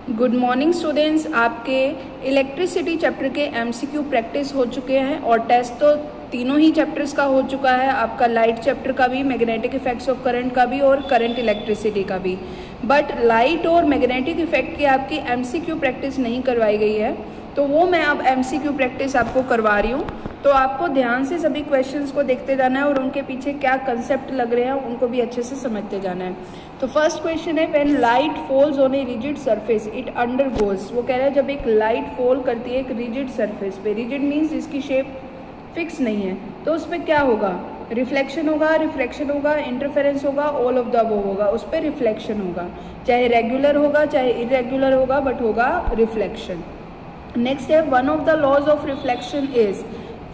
Good morning students. आपके electricity chapter के MCQ practice हो चुके हैं और टेस्ट तो तीनों ही चैप्टर्स का हो चुका है। आपका लाइट चैप्टर का भी, मैग्नेटिक इफेक्ट्स ऑफ करंट का भी और करंट इलेक्ट्रिसिटी का भी। बट लाइट और मैग्नेटिक इफेक्ट की आपकी एमसीक्यू प्रैक्टिस नहीं करवाई गई है, तो वो मैं अब एमसीक्यू प्रैक्टिस आपको करवा रही हूँ। तो आपको ध्यान से सभी क्वेश्चंस को देखते जाना है और उनके पीछे क्या कंसेप्ट लग रहे हैं उनको भी अच्छे से समझते जाना है। तो फर्स्ट क्वेश्चन है, when light falls on a rigid surface it undergoes. वो कह रहा है जब एक लाइट फॉल करती है एक रिजिड सरफेस पे, रिजिड मीन्स जिसकी शेप फिक्स नहीं है, तो उस पर क्या होगा? रिफ्लेक्शन होगा, रिफ्रैक्शन होगा, इंटरफेरेंस होगा, ऑल ऑफ द अबव होगा। उस पर रिफ्लेक्शन होगा, चाहे रेगुलर होगा चाहे इरेगुलर होगा, बट होगा रिफ्लेक्शन। नेक्स्ट है, one of the laws of reflection is,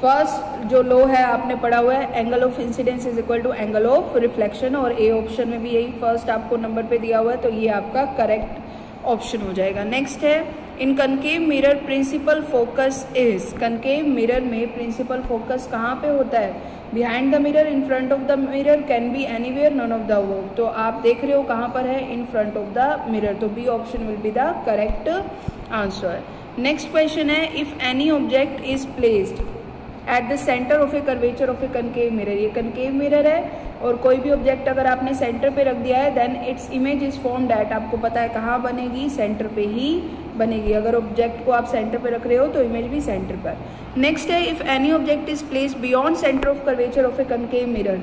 first जो लॉ है आपने पढ़ा हुआ है, angle of incidence is equal to angle of reflection, और ए ऑप्शन में भी यही फर्स्ट आपको नंबर पे दिया हुआ है, तो ये आपका करेक्ट ऑप्शन हो जाएगा। नेक्स्ट है, in concave mirror principal focus is, concave mirror में प्रिंसिपल फोकस कहाँ पे होता है? Behind the mirror, in front of the mirror, can be anywhere, none of the above. तो आप देख रहे हो कहाँ पर है? In front of the mirror, तो B option will be the correct answer. Next question है, if any object is placed at the centre of a curvature of a concave mirror, ये कनकेव मिरर है और कोई भी object अगर आपने centre पे रख दिया है, then its image is formed at, आपको पता है कहाँ बनेगी? सेंटर पे ही बनेगी। अगर ऑब्जेक्ट को आप सेंटर पे रख रहे हो तो इमेज भी सेंटर पर। नेक्स्ट है, if any object is placed beyond centre of curvature of a concave mirror,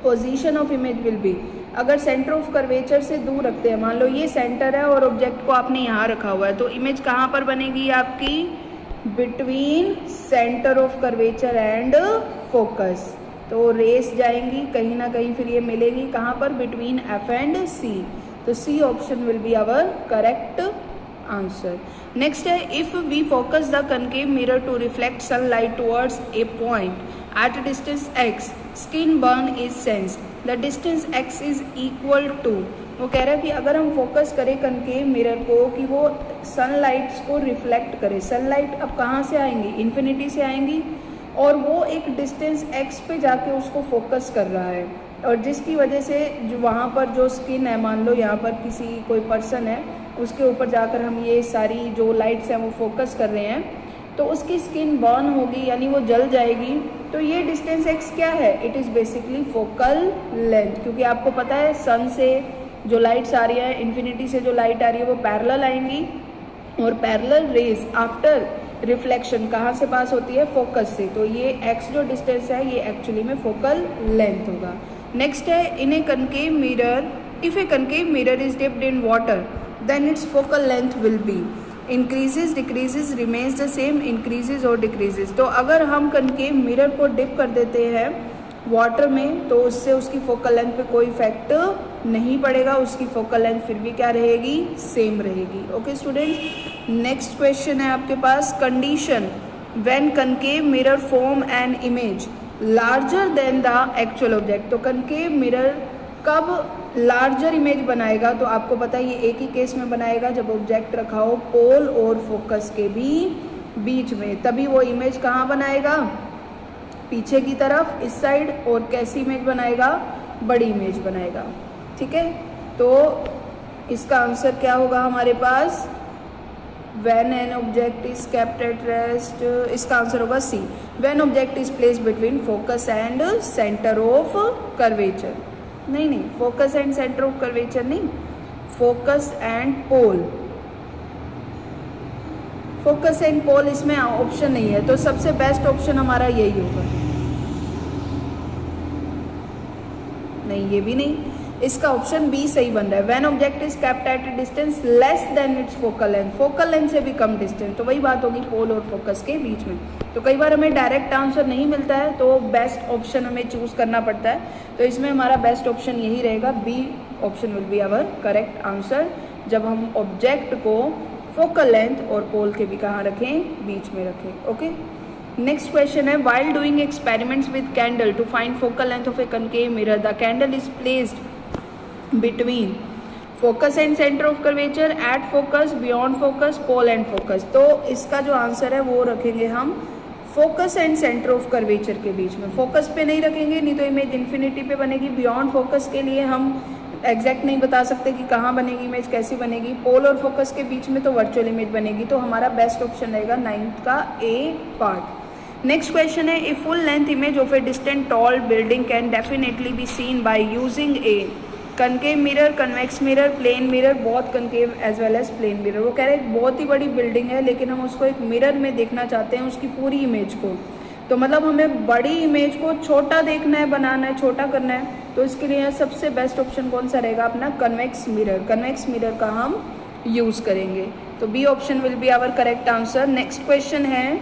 position of image will be, अगर सेंटर ऑफ कर्वेचर से दूर रखते हैं, मान लो ये सेंटर है और ऑब्जेक्ट को आपने यहाँ रखा हुआ है, तो इमेज कहाँ पर बनेगी आपकी? Between centre of curvature and focus. तो रेस जाएंगी कहीं ना कहीं, फिर ये मिलेगी कहाँ पर? बिटवीन एफ एंड सी, तो C option will be our correct answer. Next है, if we focus the concave mirror to reflect sunlight towards a point at a distance x, skin burn is sensed, the distance x is equal to, वो कह रहा है कि अगर हम focus करें concave mirror को कि वो सनलाइट्स को रिफ्लेक्ट करे, सनलाइट अब कहाँ से आएंगी? इन्फिनिटी से आएंगी, और वो एक डिस्टेंस x पे जाके उसको फोकस कर रहा है, और जिसकी वजह से जो वहाँ पर जो स्किन है, मान लो यहाँ पर किसी कोई पर्सन है, उसके ऊपर जाकर हम ये सारी जो लाइट्स हैं वो फोकस कर रहे हैं, तो उसकी स्किन बर्न होगी, यानी वो जल जाएगी। तो ये डिस्टेंस x क्या है? It is basically focal length, क्योंकि आपको पता है सन से जो लाइट्स आ रही है, इन्फिनिटी से जो लाइट आ रही है, वो पैरेलल आएंगी, और पैरेलल रेज आफ्टर रिफ्लेक्शन कहाँ से पास होती है? फोकस से। तो ये x जो डिस्टेंस है ये एक्चुअली में फोकल लेंथ होगा। नेक्स्ट है, in a concave mirror, if a concave mirror is dipped in water then its focal length will be increases, decreases, remains the same, increases और डिक्रीजेज। तो अगर हम कनकेव मिरर को dip कर देते हैं वाटर में, तो उससे उसकी फोकल लेंथ पे कोई इफेक्ट नहीं पड़ेगा, उसकी फोकल लेंथ फिर भी क्या रहेगी? सेम रहेगी। ओके स्टूडेंट्स, नेक्स्ट क्वेश्चन है आपके पास, condition when concave mirror form an image larger than the actual object. तो कनकेव मिरर कब लार्जर इमेज बनाएगा? तो आपको पता है ये एक ही केस में बनाएगा, जब ऑब्जेक्ट रखा हो पोल और फोकस के भी बीच में, तभी वो इमेज कहाँ बनाएगा? पीछे की तरफ, इस साइड, और कैसी इमेज बनाएगा? बड़ी इमेज बनाएगा। ठीक है, तो इसका आंसर क्या होगा हमारे पास? When an object is kept at rest, इसका आंसर होगा C, when object is placed between focus and centre of curvature. नहीं, focus and centre of curvature नहीं, focus and pole, focus and pole इसमें option नहीं है, तो सबसे best option हमारा यही होगा। नहीं, ये भी नहीं, इसका ऑप्शन बी सही बन रहा है। When object is kept eight a distance less than its focal length, focal length से भी कम डिस्टेंस, तो वही बात होगी पोल और फोकस के बीच में। तो कई बार हमें डायरेक्ट आंसर नहीं मिलता है, तो बेस्ट ऑप्शन हमें चूज करना पड़ता है, तो इसमें हमारा बेस्ट ऑप्शन यही रहेगा, B option will be our correct answer, जब हम ऑब्जेक्ट को फोकल लेंथ और पोल के भी कहाँ रखें? बीच में रखें। ओके, नेक्स्ट क्वेश्चन है, while doing experiments with candle to find focal length of a concave mirror, the candle is placed between focus and centre of curvature, at focus, beyond focus, pole and focus. तो इसका जो answer है वो रखेंगे हम focus and centre of curvature के बीच में, फोकस पे नहीं रखेंगे, नहीं तो इमेज इन्फिनिटी पे बनेगी। बियॉन्ड फोकस के लिए हम एग्जैक्ट नहीं बता सकते कि कहाँ बनेगी इमेज, कैसी बनेगी। पोल और फोकस के बीच में तो वर्चुअल इमेज बनेगी, तो हमारा बेस्ट ऑप्शन रहेगा 9th का ए पार्ट। नेक्स्ट क्वेश्चन है, a full length image of a distant tall building can definitely be seen by using a concave mirror, convex mirror, plane mirror, both concave as well as plane mirror. वो कह रहे हैं बहुत ही बड़ी building है लेकिन हम उसको एक मिरर में देखना चाहते हैं उसकी पूरी इमेज को, तो मतलब हमें बड़ी इमेज को छोटा देखना है, बनाना है, छोटा करना है, तो इसके लिए सबसे बेस्ट ऑप्शन कौन सा रहेगा अपना कन्वेक्स मिरर। कन्वेक्स मिरर का हम यूज़ करेंगे, तो B option will be our correct answer. Next question है,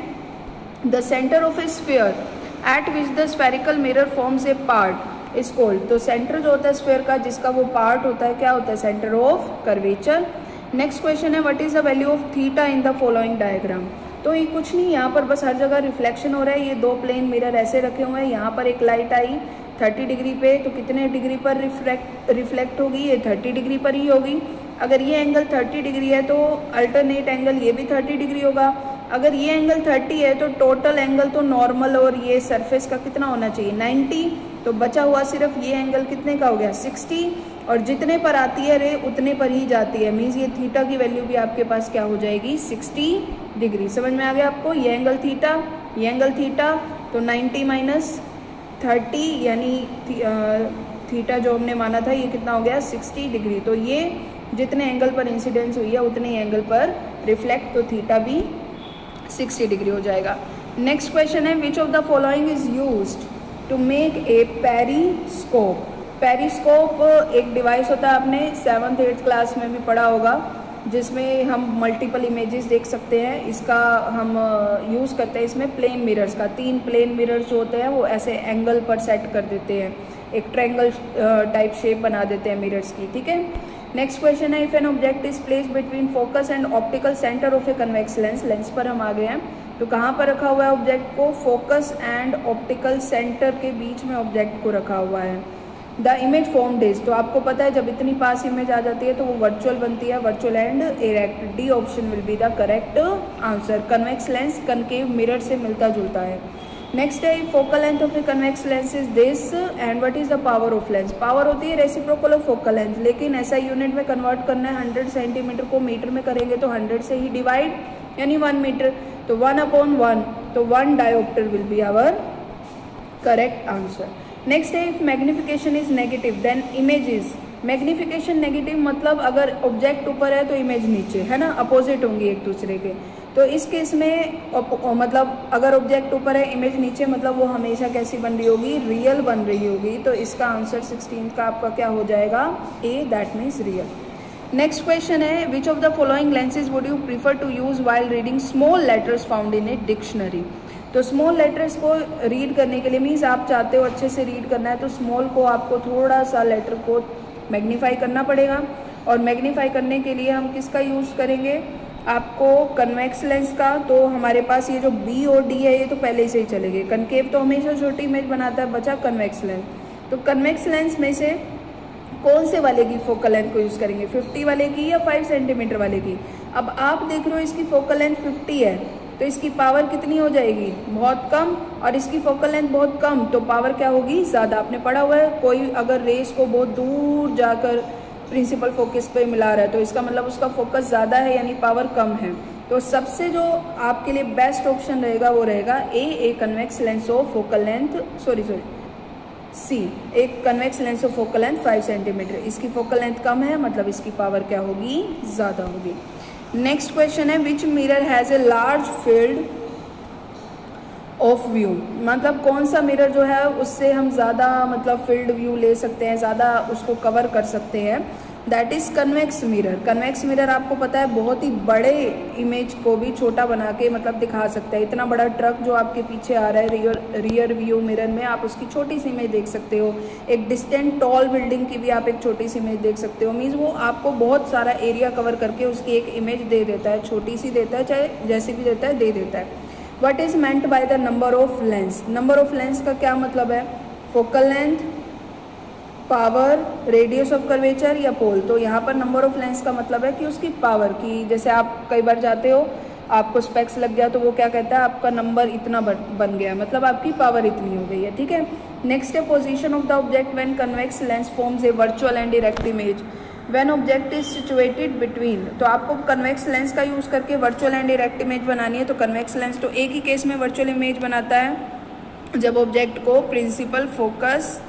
the centre of a sphere at which the spherical mirror forms a part is called. तो सेंटर जो होता है स्फीयर का जिसका वो पार्ट होता है क्या होता है, centre of curvature. Next question है, what is the value of theta in the following diagram. तो ये कुछ नहीं, यहाँ पर बस हर जगह रिफ्लेक्शन हो रहा है, ये दो प्लेन मिरर ऐसे रखे हुए हैं, यहाँ पर एक लाइट आई 30 डिग्री पे, तो कितने डिग्री पर रिफ्लेक्ट होगी, ये 30 डिग्री पर ही होगी। अगर ये एंगल 30 डिग्री है तो अल्टरनेट एंगल ये भी 30 डिग्री होगा। अगर ये एंगल 30 है तो टोटल एंगल तो नॉर्मल और ये सरफेस का कितना होना चाहिए 90, तो बचा हुआ सिर्फ ये एंगल कितने का हो गया 60, और जितने पर आती है रे उतने पर ही जाती है, मीन्स ये थीटा की वैल्यू भी आपके पास क्या हो जाएगी 60 डिग्री। समझ में आ गया आपको, ये एंगल थीटा, ये एंगल थीटा, तो 90 माइनस 30 यानी थीटा जो हमने माना था ये कितना हो गया 60 डिग्री। तो ये जितने एंगल पर इंसिडेंस हुई है उतने ही एंगल पर रिफ्लेक्ट, तो थीटा भी 60 डिग्री हो जाएगा। नेक्स्ट क्वेश्चन है, which of the following is used to make a periscope. Periscope एक डिवाइस होता है, आपने 7th 8th क्लास में भी पढ़ा होगा, जिसमें हम मल्टीपल इमेजेस देख सकते हैं। इसका हम यूज़ करते हैं इसमें प्लेन मिरर्स का, 3 प्लेन मिरर्स जो होते हैं वो ऐसे एंगल पर सेट कर देते हैं, एक ट्रायंगल टाइप शेप बना देते हैं मिरर्स की, ठीक है। नेक्स्ट क्वेश्चन है, if N object is place between focus and optical centre of A convex lens. Lens पर हम आ गए हैं, तो कहाँ पर रखा हुआ है ऑब्जेक्ट को, फोकस एंड ऑप्टिकल सेंटर के बीच में ऑब्जेक्ट को रखा हुआ है। द इमेज फॉर्म्ड इज, तो आपको पता है जब इतनी पास इमेज आ जाती है तो वो वर्चुअल बनती है, virtual and erect. D option will be the correct answer. Convex lens concave mirror से मिलता जुलता है। नेक्स्ट है, focal length of A convex lens is this and what is the power of lens. Power होती है reciprocal of focal length, लेकिन ऐसा unit में कन्वर्ट करना है, 100 सेंटीमीटर को मीटर में करेंगे तो 100 से ही डिवाइड यानी 1 मीटर, तो 1/1, तो 1 dioptre will be our correct answer. Next है, if magnification is negative then image is. Magnification negative मतलब अगर ऑब्जेक्ट ऊपर है तो इमेज नीचे, है ना, अपोजिट होंगी एक दूसरे के। तो इस केस में मतलब अगर ऑब्जेक्ट ऊपर है इमेज नीचे, मतलब वो हमेशा कैसी बन रही होगी, रियल बन रही होगी। तो इसका आंसर 16 का आपका क्या हो जाएगा, A, that means real. Next question है, which of the following lenses would you prefer to use while reading small letters found in a dictionary. तो स्मॉल लेटर्स को रीड करने के लिए, मीन्स आप चाहते हो अच्छे से रीड करना है, तो स्मॉल को आपको थोड़ा सा लेटर को मैग्नीफाई करना पड़ेगा, और मैग्नीफाई करने के लिए हम किसका यूज़ करेंगे, आपको कन्वेक्स लेंस का। तो हमारे पास ये जो बी और डी है ये तो पहले से ही चले गए, कनकेव तो हमेशा छोटी इमेज बनाता है, बचा कन्वेक्स लेंस। तो कन्वेक्स लेंस में से कौन से वाले की फोकल लेंथ को यूज़ करेंगे, 50 वाले की या 5 सेंटीमीटर वाले की। अब आप देख रहे हो इसकी फोकल लेंथ 50 है, तो इसकी पावर कितनी हो जाएगी, बहुत कम, और इसकी फोकल लेंथ बहुत कम, तो पावर क्या होगी, ज़्यादा। आपने पढ़ा हुआ है, कोई अगर रेस को बहुत दूर जाकर प्रिंसिपल फोकस पे मिला रहा है तो इसका मतलब उसका फोकस ज़्यादा है यानी पावर कम है। तो सबसे जो आपके लिए बेस्ट ऑप्शन रहेगा वो रहेगा a convex lens of focal length, C, एक convex lens of focal length 5 centimetre. इसकी फोकल लेंथ कम है, मतलब इसकी पावर क्या होगी, ज़्यादा होगी। नेक्स्ट क्वेश्चन है, विच mirror has a large field of view. मतलब कौन सा मिरर जो है उससे हम ज़्यादा मतलब फील्ड व्यू ले सकते हैं, ज़्यादा उसको कवर कर सकते हैं, that is convex mirror. Convex mirror आपको पता है बहुत ही बड़े इमेज को भी छोटा बना के मतलब दिखा सकता है। इतना बड़ा ट्रक जो आपके पीछे आ रहा है रियर व्यू मिरर में, आप उसकी छोटी सी इमेज देख सकते हो। एक डिस्टेंट टॉल बिल्डिंग की भी आप एक छोटी सी इमेज देख सकते हो, मीन्स वो आपको बहुत सारा एरिया कवर करके उसकी एक इमेज दे देता है, छोटी सी देता है, चाहे जैसी भी देता है दे देता है। What is meant by the number of lens. Number of lens का क्या मतलब है, focal length, power, radius of curvature या पोल। तो यहाँ पर नंबर ऑफ लेंस का मतलब है कि उसकी पावर की, जैसे आप कई बार जाते हो आपको स्पेक्स लग गया तो वो क्या कहता है, आपका नंबर इतना बन गया, मतलब आपकी पावर इतनी हो गई है, ठीक है। नेक्स्ट है position of the object when convex lens forms a virtual and direct image when object is situated between. तो आपको कन्वेक्स लेंस का यूज़ करके वर्चुअल एंड डायरेक्ट इमेज बनानी है। तो कन्वेक्स लेंस तो एक ही केस में वर्चुअल इमेज बनाता है जब ऑब्जेक्ट को प्रिंसिपल फोकस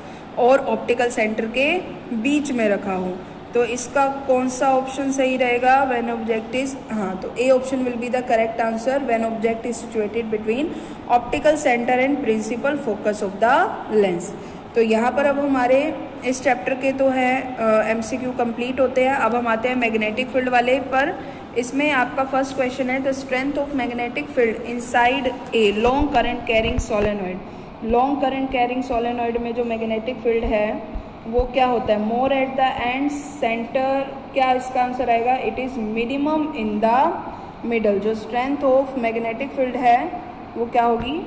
और ऑप्टिकल सेंटर के बीच में रखा हो। तो इसका कौन सा ऑप्शन सही रहेगा, व्हेन ऑब्जेक्ट इज, हाँ तो A option will be the correct answer, when object is situated between optical centre and principal focus of the lens. तो यहाँ पर अब हमारे इस चैप्टर के तो है MCQ कंप्लीट होते हैं। अब हम आते हैं मैग्नेटिक फील्ड वाले पर। इसमें आपका फर्स्ट क्वेश्चन है the strength of magnetic field inside a long current carrying solenoid. Long current carrying solenoid में जो मैग्नेटिक फील्ड है वो क्या होता है, more at the end centre, क्या इसका आंसर आएगा, it is minimum in the middle. जो स्ट्रेंथ ऑफ मैग्नेटिक फील्ड है वो क्या होगी,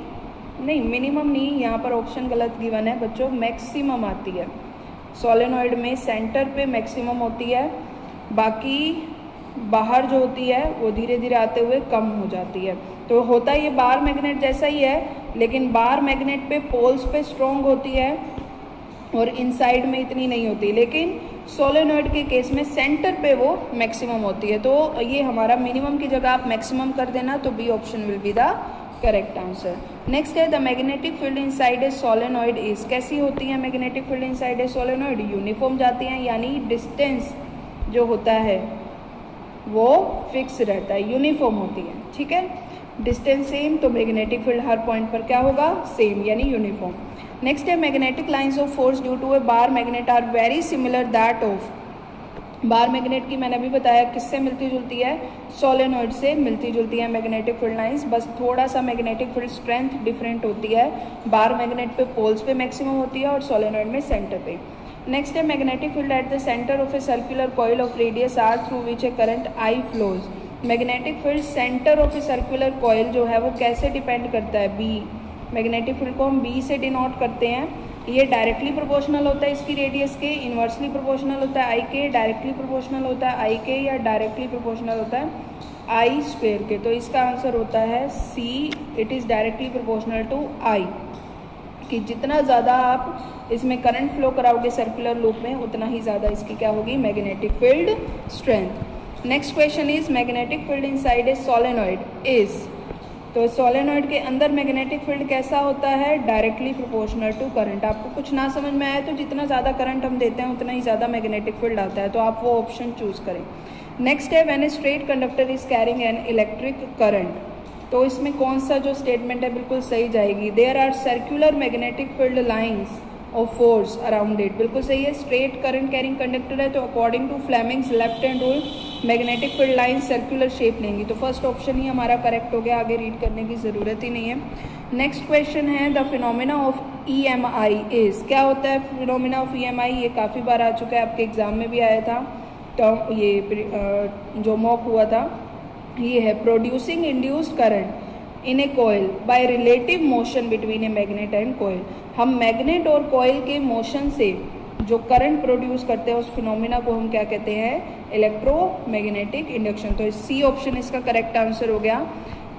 नहीं मिनिमम नहीं, यहाँ पर ऑप्शन गलत गिवन है बच्चों, मैक्सिमम आती है। सोलेनॉइड में सेंटर पे मैक्सिमम होती है, बाकी बाहर जो होती है वो धीरे धीरे आते हुए कम हो जाती है। तो होता ये बार मैग्नेट जैसा ही है, लेकिन बार मैग्नेट पे पोल्स पे स्ट्रॉन्ग होती है और इनसाइड में इतनी नहीं होती, लेकिन सोलेनॉइड के केस में सेंटर पे वो मैक्सिमम होती है। तो ये हमारा मिनिमम की जगह आप मैक्सिमम कर देना, तो B option will be the correct answer. Next है the magnetic field inside a solenoid is. कैसी होती है magnetic field inside a solenoid, uniform जाती हैं, यानी डिस्टेंस जो होता है वो फिक्स रहता है, यूनिफॉर्म होती है, ठीक है। डिस्टेंस सेम तो मैग्नेटिक फील्ड हर पॉइंट पर क्या होगा, सेम यानी यूनिफॉर्म। नेक्स्ट है magnetic lines of force due to a bar magnet are very similar that of. Bar magnet की मैंने अभी बताया किससे मिलती जुलती है, सोलेनॉइड से मिलती जुलती है मैग्नेटिक फील्ड लाइंस, बस थोड़ा सा मैग्नेटिक फील्ड स्ट्रेंथ डिफरेंट होती है। बार मैग्नेट पे पोल्स पे मैक्सिमम होती है और सोलेनॉइड में सेंटर पे। नेक्स्ट है magnetic field at the centre of a circular coil of radius R through which a current I flows. Magnetic field centre of a circular coil जो है वो कैसे डिपेंड करता है, बी। मैग्नेटिक फील्ड को हम बी से डिनोट करते हैं। ये डायरेक्टली प्रोपोर्शनल होता है इसकी रेडियस के, इन्वर्सली प्रोपोर्शनल होता है आई के, डायरेक्टली प्रोपोर्शनल होता है आई के, या डायरेक्टली प्रोपोर्शनल होता है आई स्क्वेयर के। तो इसका आंसर होता है C, it is directly proportional to I, कि जितना ज़्यादा आप इसमें करंट फ्लो कराओगे सर्कुलर लूप में उतना ही ज़्यादा इसकी क्या होगी, magnetic field strength. Next question is magnetic field inside a solenoid is. तो सोलेनॉइड के अंदर मैग्नेटिक फील्ड कैसा होता है, डायरेक्टली प्रोपोर्शनल टू करंट। आपको कुछ ना समझ में आए तो जितना ज़्यादा करंट हम देते हैं उतना ही ज़्यादा मैग्नेटिक फील्ड आता है, तो आप वो ऑप्शन चूज करें। नेक्स्ट है when a straight conductor is carrying an electric current. तो इसमें कौन सा जो स्टेटमेंट है बिल्कुल सही जाएगी, there are circular magnetic field lines of force around it. बिल्कुल सही है, स्ट्रेट करंट कैरिंग कंडक्टर है तो according to Fleming's left hand rule magnetic field line circular shape लेंगी। तो फर्स्ट ऑप्शन ही हमारा करेक्ट हो गया, आगे रीड करने की ज़रूरत ही नहीं है। नेक्स्ट क्वेश्चन है the phenomena of EMI is. क्या होता है फिनोमिना ऑफ EMI, ये काफ़ी बार आ चुका है, आपके एग्जाम में भी आया था, तो ये जो मॉक हुआ था ये है producing induced current in A coil by relative motion between a magnet and coil. हम मैग्नेट और कॉइल के मोशन से जो करंट प्रोड्यूस करते हैं उस फिनोमिना को हम क्या कहते हैं, इलेक्ट्रोमैग्नेटिक इंडक्शन। तो सी ऑप्शन इसका करेक्ट आंसर हो गया।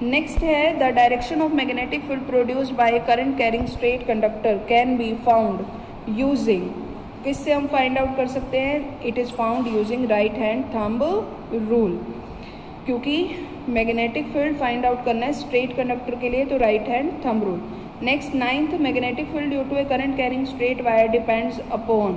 नेक्स्ट है the direction of magnetic field produced by current carrying straight conductor can be found using. किससे हम फाइंड आउट कर सकते हैं, it is found using right hand thumb rule, क्योंकि मैग्नेटिक फील्ड फाइंड आउट करना है स्ट्रेट कंडक्टर के लिए तो right hand thumb rule. Next ninth magnetic field due to a current carrying straight wire depends upon.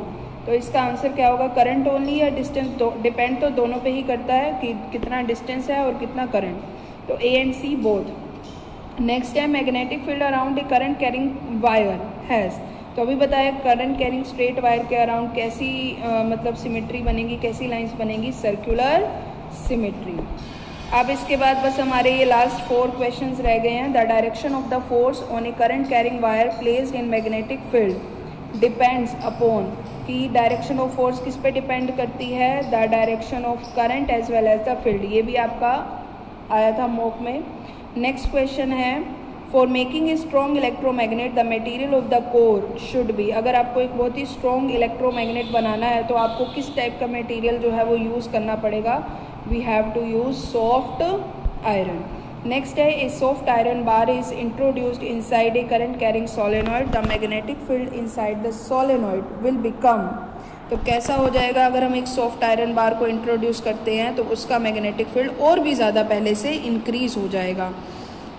तो इसका answer क्या होगा, करंट ओनली या डिस्टेंस, डिपेंड तो दोनों पे ही करता है कि कितना डिस्टेंस है और कितना करंट, तो A and C both. Next है magnetic field around a current carrying wire has. तो अभी बताया करंट कैरिंग स्ट्रेट वायर के अराउंड कैसी मतलब सिमेट्री बनेगी, कैसी लाइंस बनेगी, सर्कुलर सिमेट्री। अब इसके बाद बस हमारे ये लास्ट 4 क्वेश्चंस रह गए हैं। The direction of the force on a current carrying wire placed in magnetic field depends upon, कि डायरेक्शन ऑफ फोर्स किस पे डिपेंड करती है, the direction of current as well as the field. ये भी आपका आया था मॉक में। Next question is for making a strong electromagnet the material of the core should be. अगर आपको एक बहुत ही स्ट्रॉन्ग इलेक्ट्रोमैग्नेट बनाना है तो आपको किस टाइप का मटेरियल जो है वो यूज़ करना पड़ेगा, we have to use soft iron. Next है a soft iron bar is introduced inside a current carrying solenoid, the magnetic field inside the solenoid will become. तो कैसा हो जाएगा अगर हम एक सॉफ्ट आयरन बार को इंट्रोड्यूस करते हैं तो उसका मैग्नेटिक फील्ड और भी ज़्यादा पहले से इंक्रीज हो जाएगा।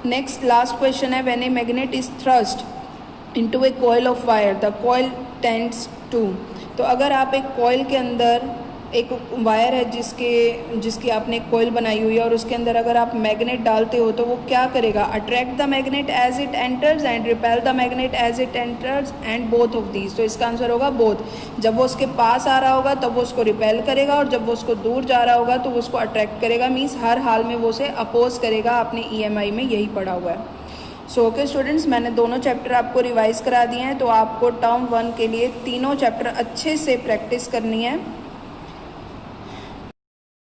नेक्स्ट लास्ट क्वेश्चन है when a magnet is thrust into a coil of wire the coil tends to. तो अगर आप एक कॉइल के अंदर एक वायर है जिसकी आपने एक कॉइल बनाई हुई है और उसके अंदर अगर आप मैग्नेट डालते हो तो वो क्या करेगा, attract the magnet as it enters and repel the magnet as it enters and both of these. तो इसका आंसर होगा बोथ। जब वो उसके पास आ रहा होगा तब वो उसको रिपेल करेगा और जब वो उसको दूर जा रहा होगा तो वो उसको अट्रैक्ट करेगा, मीन्स हर हाल में वो उसे अपोज करेगा। आपने EMI में यही पढ़ा हुआ है। सो ओके स्टूडेंट्स, मैंने दोनों चैप्टर आपको रिवाइज करा दिए हैं, तो आपको टर्म 1 के लिए तीनों चैप्टर अच्छे से प्रैक्टिस करनी है।